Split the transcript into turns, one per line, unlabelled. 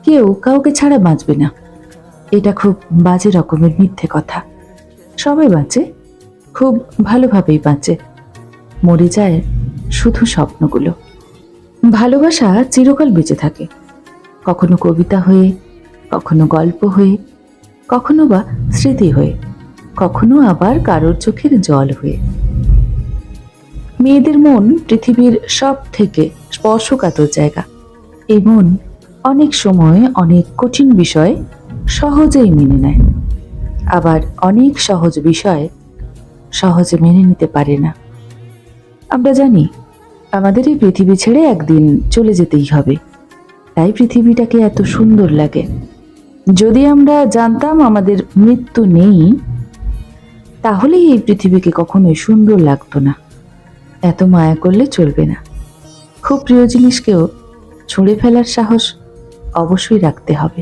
কেউ কাউকে ছাড়া বাঁচবে না, এটা খুব বাজে রকমের মিথ্যে কথা। সবাই বাঁচে, খুব ভালোভাবেই বাঁচে। মরে যায় শুধু স্বপ্নগুলো। ভালোবাসা চিরকাল বেঁচে থাকে, কখনো কবিতা হয়ে, কখনো গল্প হয়ে, কখনো বা স্মৃতি হয়ে, কখনো আবার কারোর চোখের জল হয়ে। মেয়েদের মন পৃথিবীর সব থেকে স্পর্শকাতর জায়গা। এই মন অনেক সময় অনেক কঠিন বিষয় সহজেই মেনে নেয়, আবার অনেক সহজ বিষয় সহজে মেনে নিতে পারে না। আমরা জানি আমাদের এই পৃথিবী ছেড়ে একদিন চলে যেতেই হবে, তাই পৃথিবীটাকে এত সুন্দর লাগে। যদি আমরা জানতাম আমাদের মৃত্যু নেই, তাহলে এই পৃথিবীকে কখনোই সুন্দর লাগতো না। এত মায়া করলে চলবে না। খুব প্রিয় জিনিসকেও ছুঁড়ে ফেলার সাহস অবশ্যই রাখতে হবে।